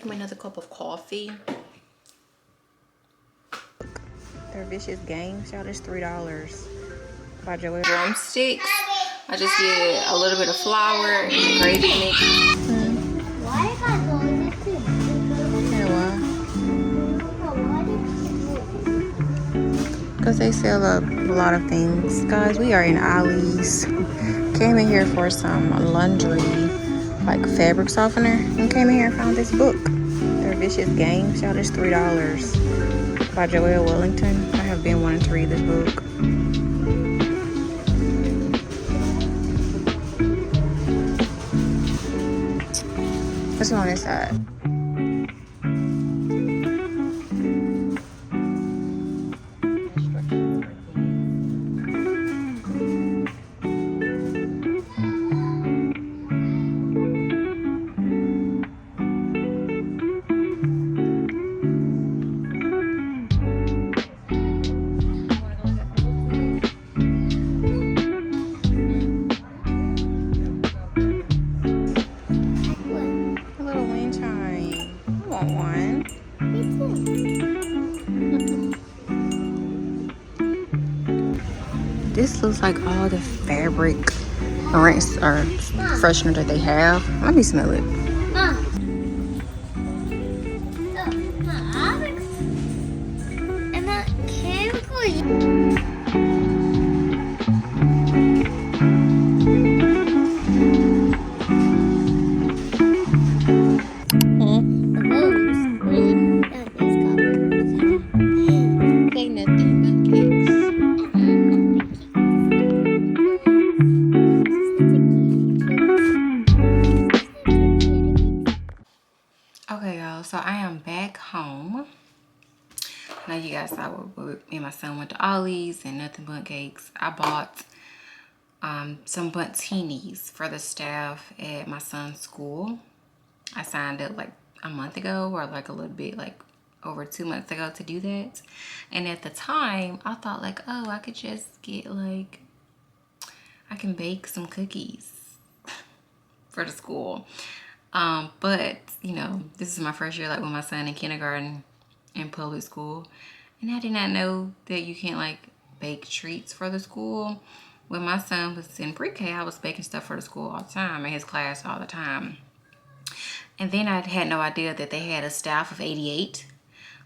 making me another cup of coffee. They're Vicious Games, y'all. It's $3 by Joelle. Drumsticks. I just get a little bit of flour and gravy mix. Why did I go this too? Because they sell a lot of things. Guys, we are in Ollie's. Came in here for some laundry, like fabric softener. And came in here and found this book. They're Vicious Games, y'all. It's $3 by Joelle Wellington. I have been wanting to read this book. What's on this side? A little wind chime. I want one. This looks like all the fabric rinse or freshener that they have. Let me smell it. And that chemical. They nothing but cakes. Okay, y'all, so I am back home. Now you guys saw what me and my son went to Ollie's and Nothing But Cakes. I bought some buntinis for the staff at my son's school. I signed up like a month ago, or like a little bit, like over 2 months ago, to do that. And at the time I thought like, oh, I could just get like, I can bake some cookies for the school. But you know, this is my first year like with my son in kindergarten in public school, and I did not know that you can't like bake treats for the school. When my son was in pre-K, I was baking stuff for the school all the time, in his class all the time. And then I had no idea that they had a staff of 88.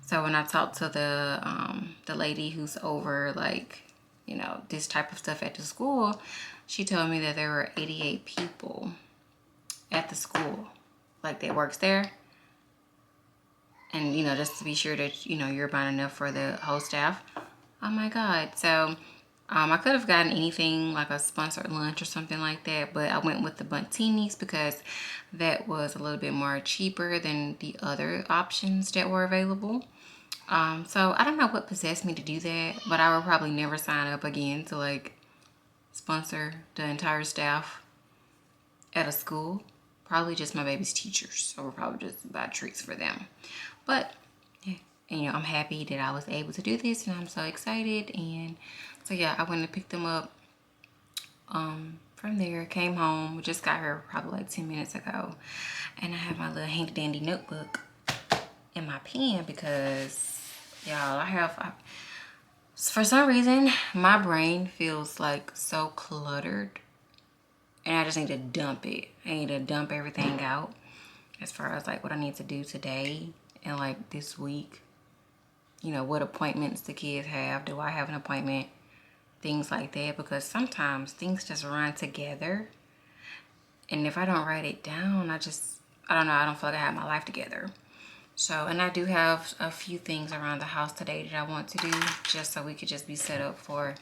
So when I talked to the lady who's over like, you know, this type of stuff at the school, she told me that there were 88 people at the school, like that works there. And you know, just to be sure that you know you're buying enough for the whole staff. Oh my god. So I could have gotten anything like a sponsored lunch or something like that, but I went with the buntinis because that was a little bit more cheaper than the other options that were available. So I don't know what possessed me to do that, but I will probably never sign up again to like sponsor the entire staff at a school. Probably just my baby's teachers, so we'll probably just buy treats for them. But yeah, and you know, I'm happy that I was able to do this, and I'm so excited. And so yeah, I went and picked them up from there, came home. We just got here probably like 10 minutes ago, and I have my little handy dandy notebook and my pen because y'all, for some reason my brain feels like so cluttered, and I just need to dump it. I need to dump everything out as far as like what I need to do today and like this week. You know, what appointments the kids have. Do I have an appointment? Things like that, because sometimes things just run together, and if I don't write it down, I don't know, I don't feel like I have my life together. So, and I do have a few things around the house today that I want to do, just so we could just be set up for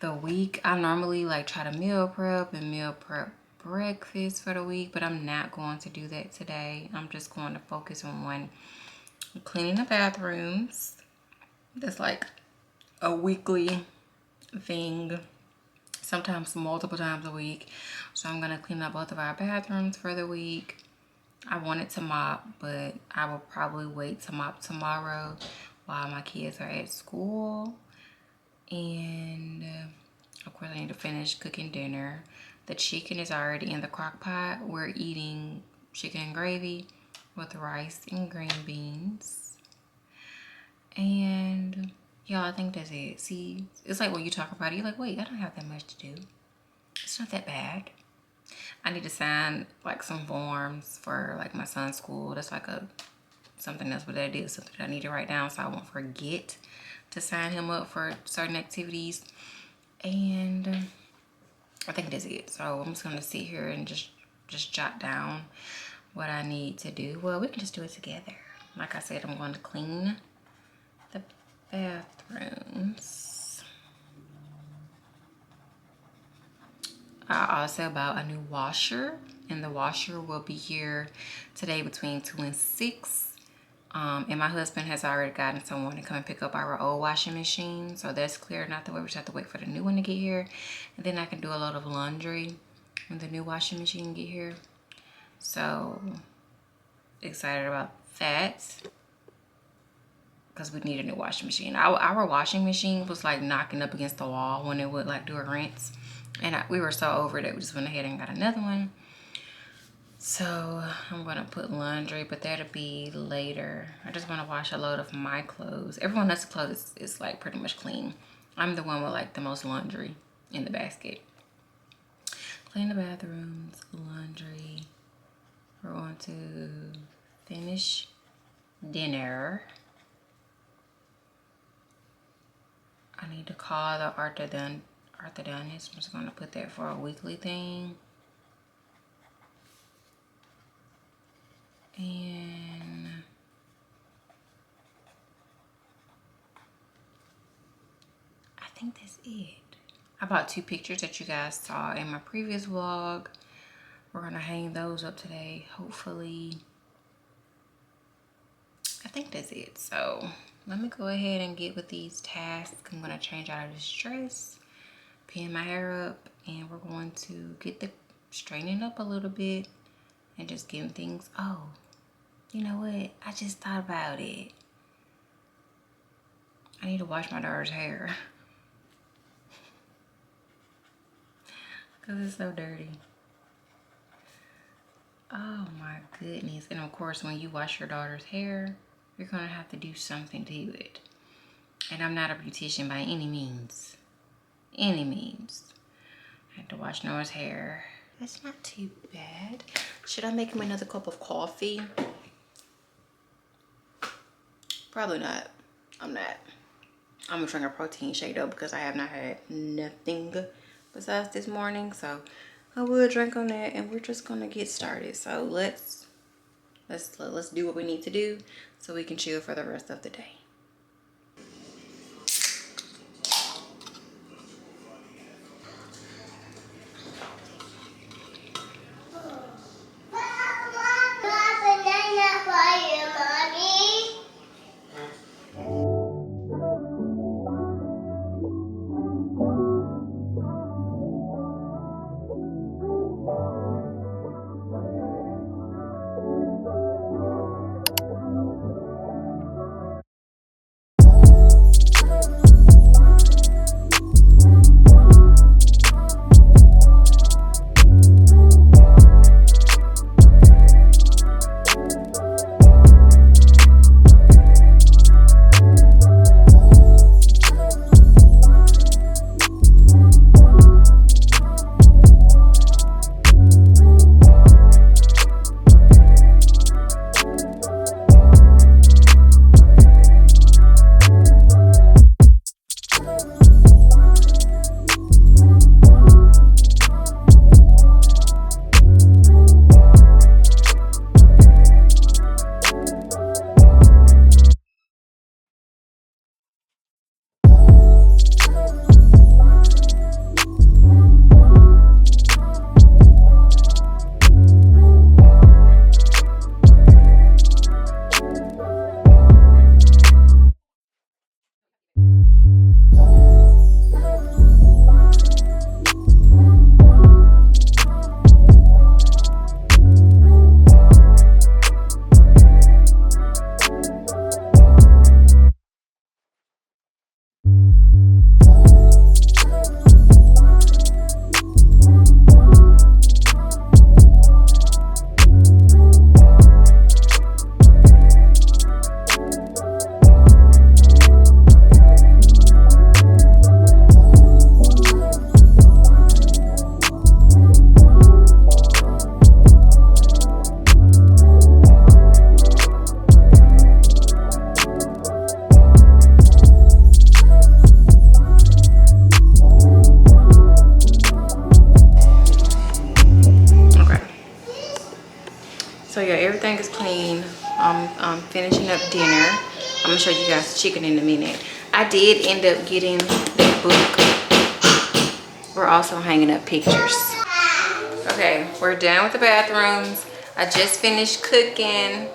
the week. I normally like try to meal prep breakfast for the week, but I'm not going to do that today. I'm just going to focus on cleaning the bathrooms. That's like a weekly thing, sometimes multiple times a week. So I'm gonna clean up both of our bathrooms for the week. I wanted to mop, but I will probably wait to mop tomorrow while my kids are at school. And of course I need to finish cooking dinner. The chicken is already in the crock pot. We're eating chicken and gravy. with rice and green beans. And y'all, I think that's it. See, it's like when you talk about it, you're like, wait, I don't have that much to do. It's not that bad. I need to sign like some forms for like my son's school. That's like something else, but that is something that I need to write down so I won't forget to sign him up for certain activities. And I think that's it. So I'm just gonna sit here and just jot down what I need to do. Well, we can just do it together. Like I said, I'm going to clean the bathrooms. I also bought a new washer, and the washer will be here today between 2 and 6. And my husband has already gotten someone to come and pick up our old washing machine, so that's clear. Not the way we just have to wait for the new one to get here, and then I can do a load of laundry when the new washing machine get here. So excited about that, because we need a new washing machine. Our washing machine was like knocking up against the wall when it would like do a rinse, and we were so over it that we just went ahead and got another one. So I'm gonna put laundry, but that'll be later. I just want to wash a load of my clothes. Everyone else's clothes is like pretty much clean. I'm the one with like the most laundry in the basket. Clean the bathrooms, laundry. We're going to finish dinner. I need to call the orthodontist. I'm just gonna put that for a weekly thing. And I think that's it. I bought 2 pictures that you guys saw in my previous vlog. We're gonna hang those up today, hopefully. I think that's it. So let me go ahead and get with these tasks. I'm gonna change out of this dress, pin my hair up, and we're going to get the straightening up a little bit and just getting things. Oh, you know what? I just thought about it. I need to wash my daughter's hair because it's so dirty. Oh my goodness. And of course, when you wash your daughter's hair, you're gonna have to do something to it. And I'm not a beautician by any means. Any means. I had to wash Noah's hair. That's not too bad. Should I make him another cup of coffee? Probably not. I'm not. I'm gonna drink a protein shake though, because I have not had nothing besides this morning. So I will drink on that, and we're just gonna get started. So let's do what we need to do so we can chill for the rest of the day. So yeah, everything is clean. I'm finishing up dinner. I'm gonna show you guys the chicken in a minute. I did end up getting that book. We're also hanging up pictures. Okay, we're done with the bathrooms. I just finished cooking.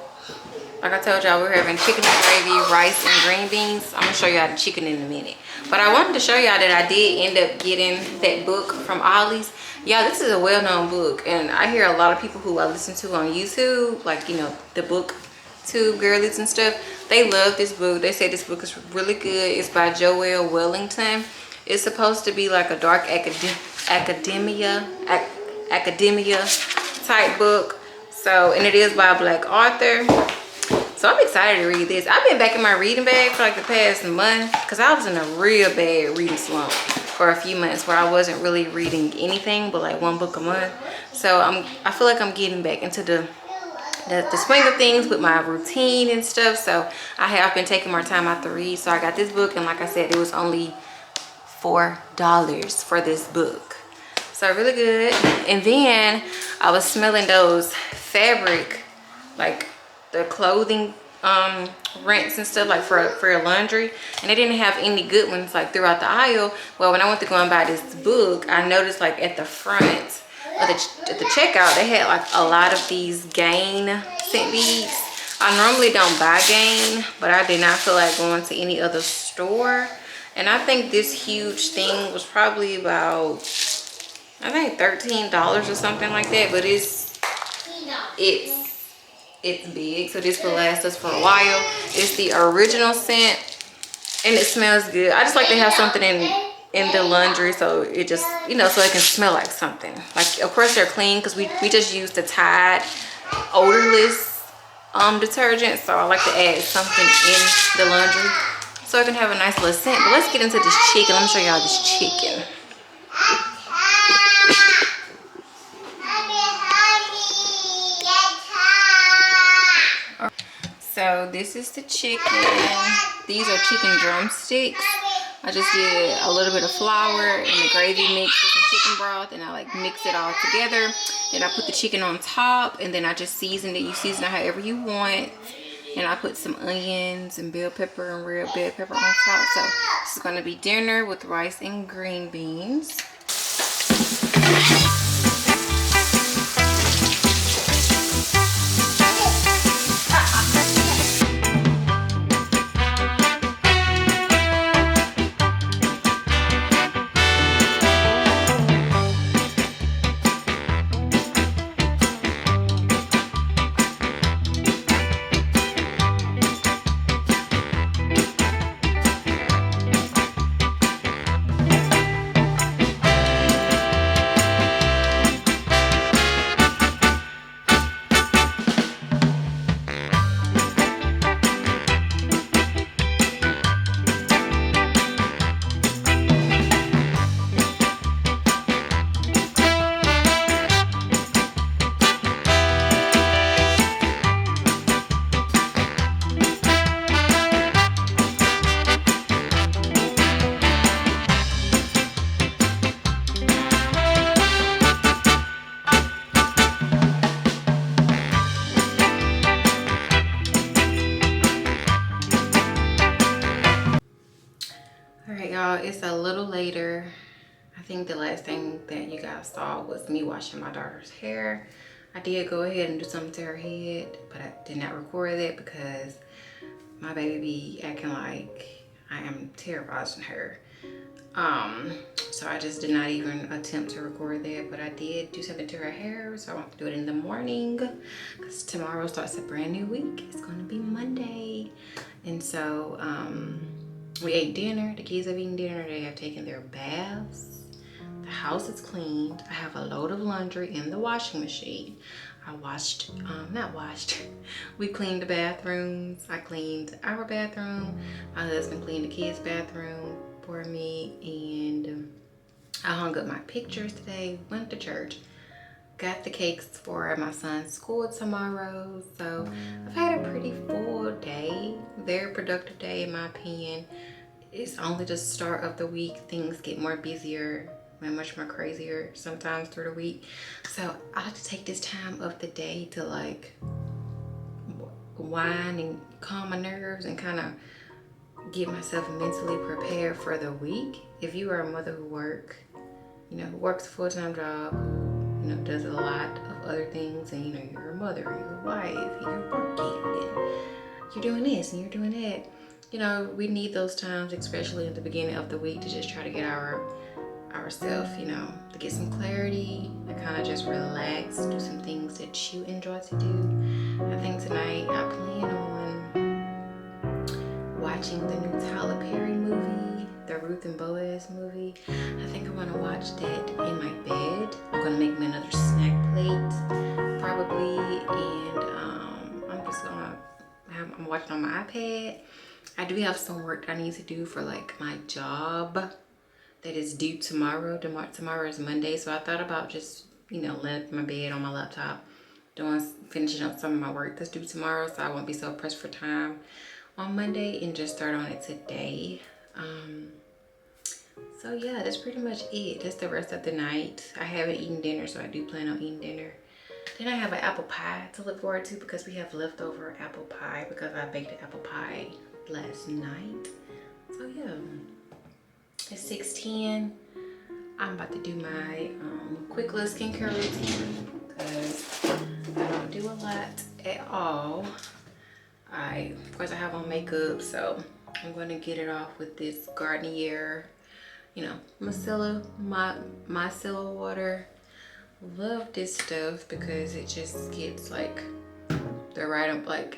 Like I told y'all, we're having chicken and gravy, rice, and green beans. I'm gonna show y'all the chicken in a minute. But I wanted to show y'all that I did end up getting that book from Ollie's. Yeah, this is a well-known book, and I hear a lot of people who I listen to on YouTube, like, you know, the BookTube girlies and stuff, they love this book. They say this book is really good. It's by Joelle Wellington. It's supposed to be like a dark academia type book. So, and it is by a Black author. So I'm excited to read this. I've been back in my reading bag for like the past month because I was in a real bad reading slump for a few months where I wasn't really reading anything but like one book a month. So I feel like I'm getting back into the swing of things with my routine and stuff. So I have been taking more time out to read. So I got this book, and like I said, it was only $4 for this book. So really good. And then I was smelling those fabric, like the clothing rents and stuff, like for your laundry, and they didn't have any good ones like throughout the aisle. Well, when I went to go and buy this book, I noticed like at the front of the checkout, they had like a lot of these Gain scent beads. I normally don't buy Gain, but I did not feel like going to any other store, and I think this huge thing was probably about, I think $13 or something like that. But it's big, so this will last us for a while. It's the original scent, and it smells good. I just like to have something in the laundry, so it just, you know, so it can smell like something. Like, of course they're clean because we just use the Tide odorless detergent, so I like to add something in the laundry so it can have a nice little scent. But let's get into this chicken. Let me show y'all this chicken. So this is the chicken. These are chicken drumsticks. I just did a little bit of flour and the gravy mix with some chicken broth, and I like mix it all together. Then I put the chicken on top, and then I just seasoned it. You season it however you want. And I put some onions and bell pepper and red bell pepper on top. So this is gonna be dinner with rice and green beans. It's a little later. I think the last thing that you guys saw was me washing my daughter's hair. I did go ahead and do something to her head, but I did not record that because my baby be acting like I am terrorizing her. So I just did not even attempt to record that, but I did do something to her hair, so I want to do it in the morning because tomorrow starts a brand new week. It's going to be Monday. And so we ate dinner. The kids have eaten dinner. They have taken their baths. The house is cleaned. I have a load of laundry in the washing machine. We cleaned the bathrooms. I cleaned our bathroom. My husband cleaned the kids' bathroom for me, and I hung up my pictures today, went to church, got the cakes for my son's school tomorrow. So I've had a pretty full day, very productive day in my opinion. It's only the start of the week. Things get more busier and much more crazier sometimes through the week. So I like to take this time of the day to like whine and calm my nerves and kind of get myself mentally prepared for the week. If you are a mother who works a full-time job, who does a lot of other things, and you're a mother, you're a wife, you're working, and you're doing this and you're doing that. We need those times, especially at the beginning of the week, to just try to get ourselves, to get some clarity, to kind of just relax, do some things that you enjoy to do. I think tonight I plan on watching the new Tyler Perry movie, the Ruth and Boaz movie. I think I'm gonna watch that in my bed. I'm gonna make me another snack plate, probably, and I'm watching on my iPad. I do have some work I need to do for like my job that is due tomorrow. Tomorrow is Monday, so I thought about just laying up in my bed on my laptop, finishing up some of my work that's due tomorrow, so I won't be so pressed for time on Monday and just start on it today. So yeah, that's pretty much it. That's the rest of the night. I haven't eaten dinner, so I do plan on eating dinner. Then I have an apple pie to look forward to because we have leftover apple pie because I baked an apple pie last night. So yeah, it's 6:10. I'm about to do my quick little skincare routine because I don't do a lot at all. Of course I have on makeup, so I'm going to get it off with this Garnier, micellar water. Love this stuff because it just gets like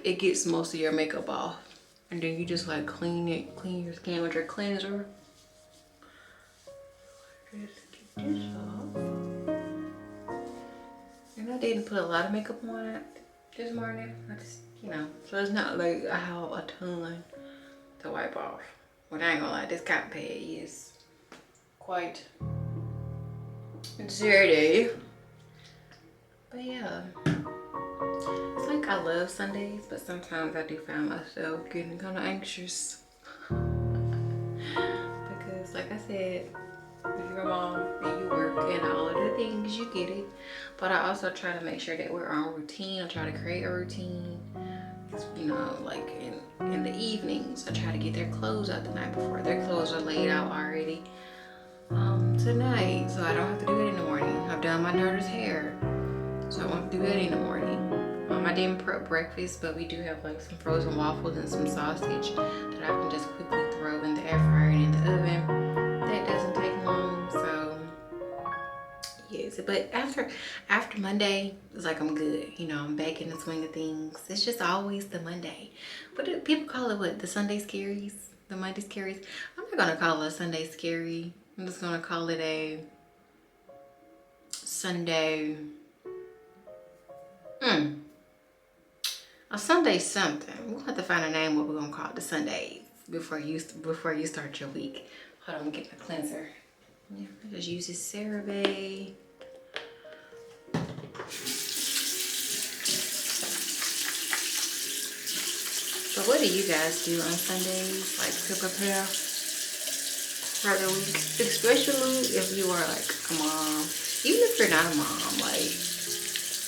it gets most of your makeup off, and then you just like clean your skin with your cleanser. Just get this off. And I didn't put a lot of makeup on it this morning. I just so it's not like I have a ton to wipe off. But I ain't gonna lie, this cotton pad is quite dirty. But yeah, it's like I love Sundays, but sometimes I do find myself getting kind of anxious. Because like I said, if you're a mom and you work and all of the things, you get it. But I also try to make sure that we're on routine. I try to create a routine. Like in the evenings, I try to get their clothes out the night before. Their clothes are laid out already tonight, so I don't have to do it in the morning. I've done my daughter's hair, so I won't have to do it in the morning. I didn't prep breakfast, but we do have like some frozen waffles and some sausage that I can just quickly throw in the air fryer and in the oven. That doesn't take long, so yes. But after Monday, it's like I'm good. I'm back in the swing of things. It's just always the Monday. But people call it what? The Sunday scaries? The Monday scaries? I'm not gonna call it a Sunday scary. I'm just gonna call it a Sunday. A Sunday something. We'll have to find a name what we're gonna call it. The Sundays before you start your week. Hold on, I'm gonna get my cleanser. Yeah, I just use this CeraVe. So what do you guys do on Sundays, like to prepare for the week? Especially if you are like a mom. Even if you're not a mom, like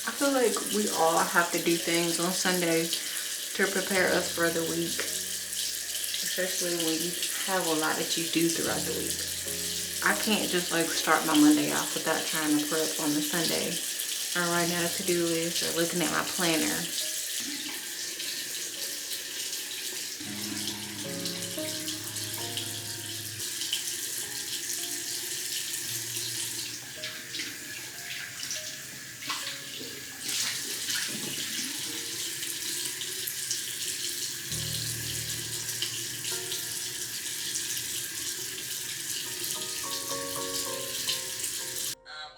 I feel like we all have to do things on Sunday to prepare us for the week. Especially when you have a lot that you do throughout the week. I can't just like start my Monday off without trying to prep on the Sunday or writing out a to-do list or looking at my planner.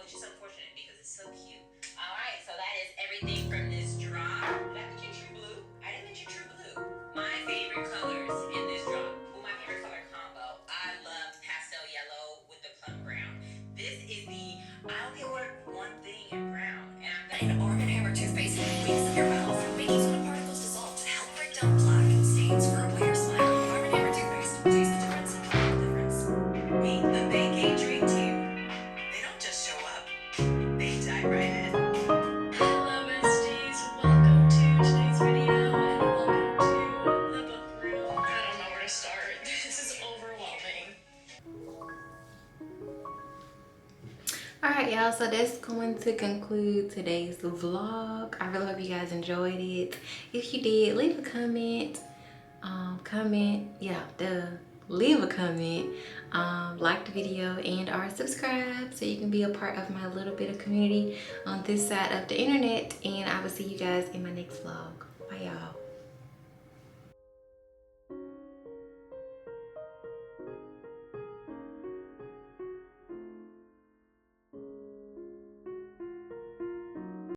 Which is unfortunate because it's so cute. All right, so that is everything from this drop. Did I put your tree so that's going to conclude today's vlog. I really hope you guys enjoyed it. If you did, leave a comment. Leave a comment, like the video, and or subscribe so you can be a part of my little bit of community on this side of the internet. And I will see you guys in my next vlog. Bye y'all.